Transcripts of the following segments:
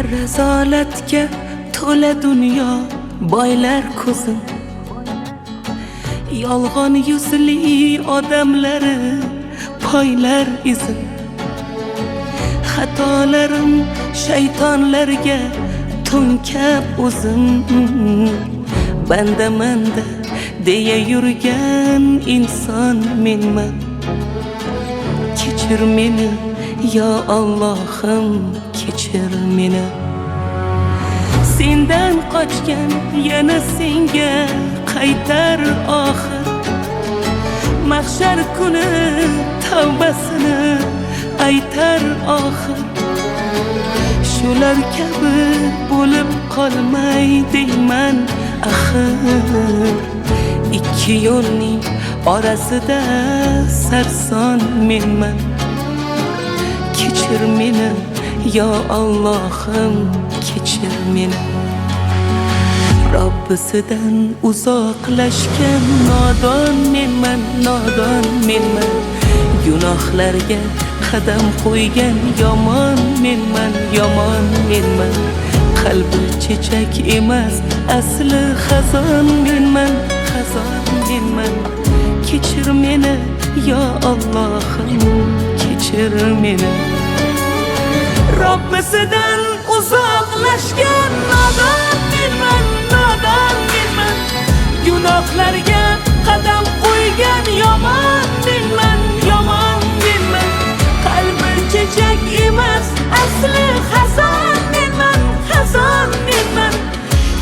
Razolatga to'la dunyo, boylar ko'zim, yolg'on yuzli odamlari poylar izim. Xatolarim shaytonlarga to'nkab o'zim, banda deya yurgan inson menman. Kechir meni yo Allohim, kechir meni. Sendan qochgan yana senga qaytar oxir. Mahshar kuni tavbasini aytar oxir. Shular kabi bo'lib qolmay deyman axir. Ikki yo'lning orasida sarson menman. Kechir meni yo Allohim, kechir meni. Robbisidan uzoqlashgan nodon menman, nodon menman. Gunohlarga qadam qo'ygan yomon menman, yomon menman. Qalbi chechak emas, asli xazon menman, xazon menman. Kechir meni yo Allohim, kechir meni. Robbisidan uzoqlashgan nodon menman, nodon menman. Gunohlarga qadam qo'ygan yomon menman, yomon menman. Qalbi chechak emas, asli xazon menman, xazon menman.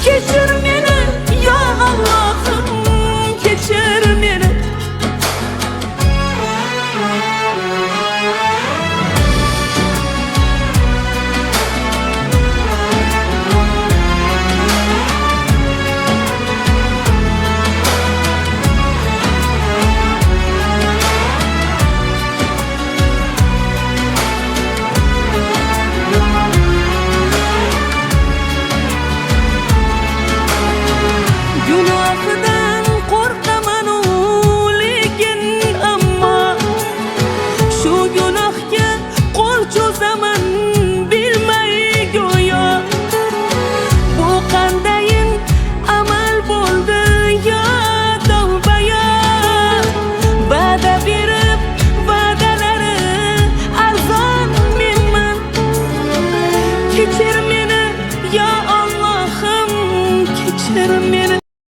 Kechir meni yo Allohim, kechir meni. Gunohidan qo'rqaman lekin ammo shu gunohga qo'l cho'zaman bilmay go'yo. Bu qandayin amal bo'ldi yo tavbaya. Va'da berib va'dalari arzon menman. Kechir meni yo Allohim, kechir meni.